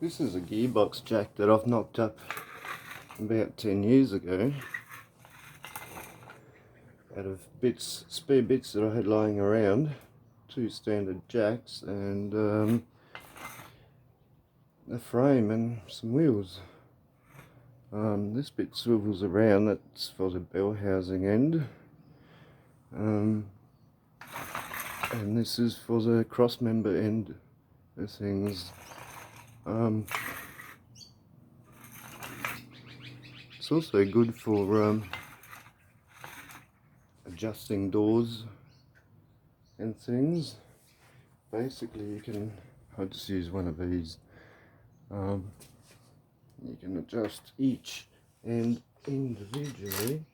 This is a gearbox jack that I've knocked up about 10 years ago out of spare bits that I had lying around. 2 standard jacks and a frame and some wheels. This bit swivels around, that's for the bell housing end. And this is for the cross member end of things. It's also good for adjusting doors and things. Basically I'll just use one of these. You can adjust each end individually.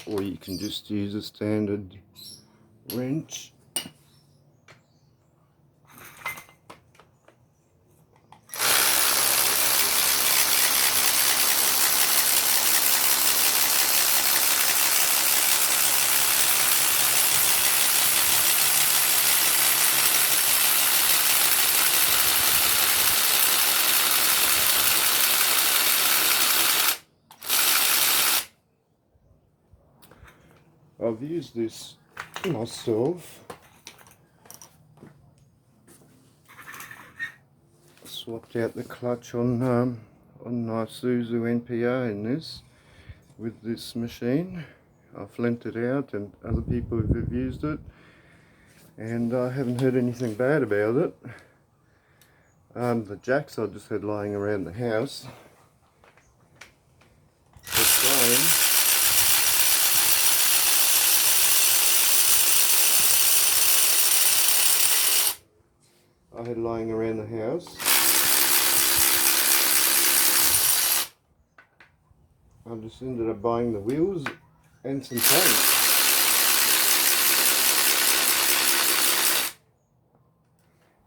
Or you can just use a standard wrench. I've used this myself. Swapped out the clutch on my Isuzu NPR in this with this machine. I've lent it out and other people have used it, and I haven't heard anything bad about it. The jacks I just had lying around the house, the frame, I had lying around the house. I just ended up buying the wheels and some paint.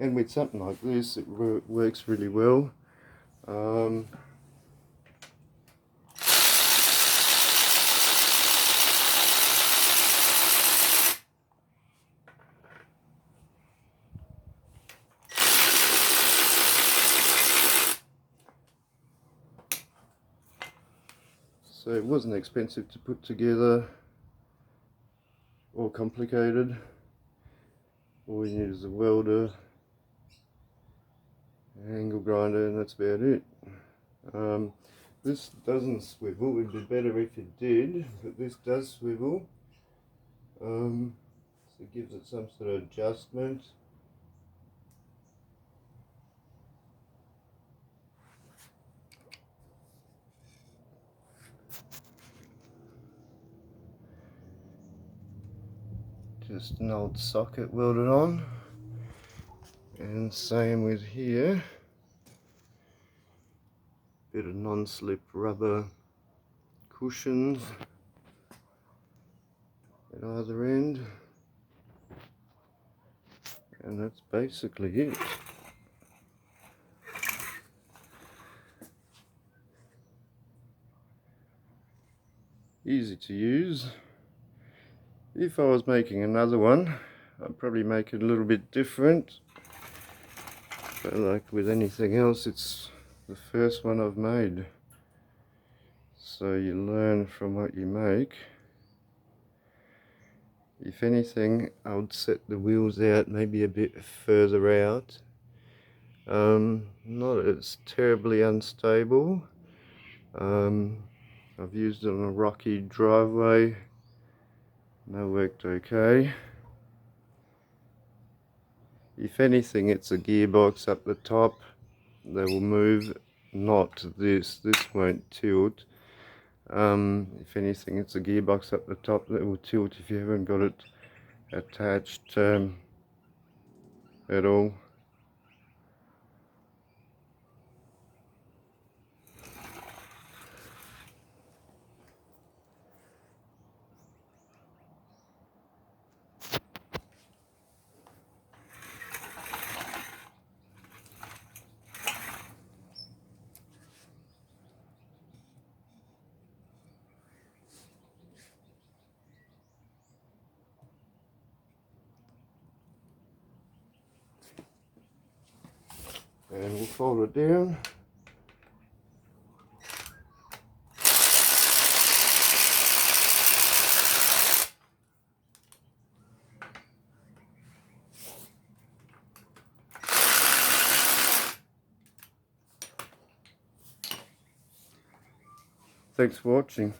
And with something like this, it works really well. So it wasn't expensive to put together or complicated. All you need is a welder, an angle grinder, and that's about it. This doesn't swivel. It would be better if it did, but this does swivel. So it gives it some sort of adjustment. Just an old socket welded on, and same with here. Bit of non-slip rubber cushions at either end, and that's basically it. Easy to use. If I was making another one, I'd probably make it a little bit different, but like with anything else, it's the first one I've made, so you learn from what you make. If anything, I would set the wheels out maybe a bit further out. Not as terribly unstable. I've used it on a rocky driveway. That worked okay. If anything, it's a gearbox up the top that will move, not this. This won't tilt. If anything, it's a gearbox up the top that will tilt if you haven't got it attached at all. and we'll fold it down. Thanks for watching.